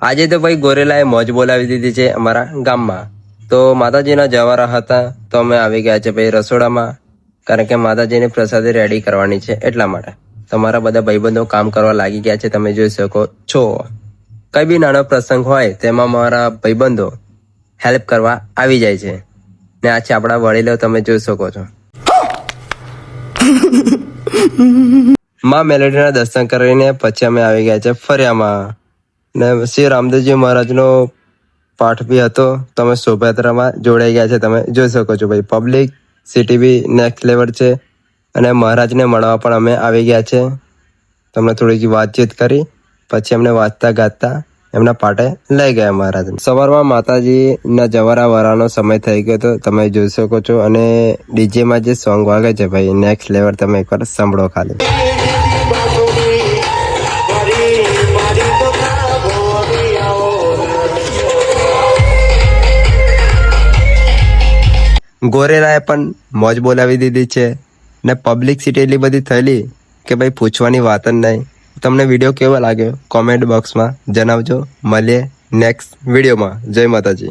આજે તો ભાઈ ગોરેલાએ મોજ બોલાવી દીધી છે અમારા ગામમાં. તો માતાજીના જવારા હતા તો અમે આવી ગયા છે ભાઈ રસોડામાં, કારણ કે માતાજીની પ્રસાદી રેડી કરવાની છે એટલા માટે. તમારા બધા ભાઈબંધો કામ કરવા લાગી ગયા છે, તમે જોઈ શકો છો. કઈ બી નાનો પ્રસંગ હોય તેમાં મારા ભાઈબંધો હેલ્પ કરવા આવી જાય છે. ને આ છે આપણા વડીલો, તમે જોઈ શકો છો. માં મેલેડીના દર્શન કરીને પછી અમે આવી ગયા છે ફર્યામાં. ને શ્રી રામદેવજી મહારાજનો પાઠ બી હતો, તમે શોભાયાત્રામાં જોડાઈ ગયા છે, તમે જોઈ શકો છો ભાઈ. પબ્લિક સિટી બી નેક્સ્ટ લેવલ છે અને મહારાજને મળવા પણ અમે આવી ગયા છે. તમને થોડીક વાતચીત કરી પછી અમને વાંચતા ગાતા એમના પાટે લઈ ગયા મહારાજ. સવારમાં માતાજીના જવારા વાળાનો સમય થઈ ગયો તો તમે જોઈ શકો છો. અને ડીજેમાં જે સોંગ વાગે છે ભાઈ નેક્સ્ટ લેવલ, તમે એકવાર સાંભળો ખાલી. ગોરેલાએ પણ મોજ બોલાવી દીધી છે ને પબ્લિક સિટી એટલી બધી થયેલી કે ભાઈ પૂછવાની વાત જ નહીં. તમને વિડીયો કેવો લાગ્યો કોમેન્ટ બોક્સમાં જણાવજો. મળીએ નેક્સ્ટ વિડીયોમાં. જય માતાજી.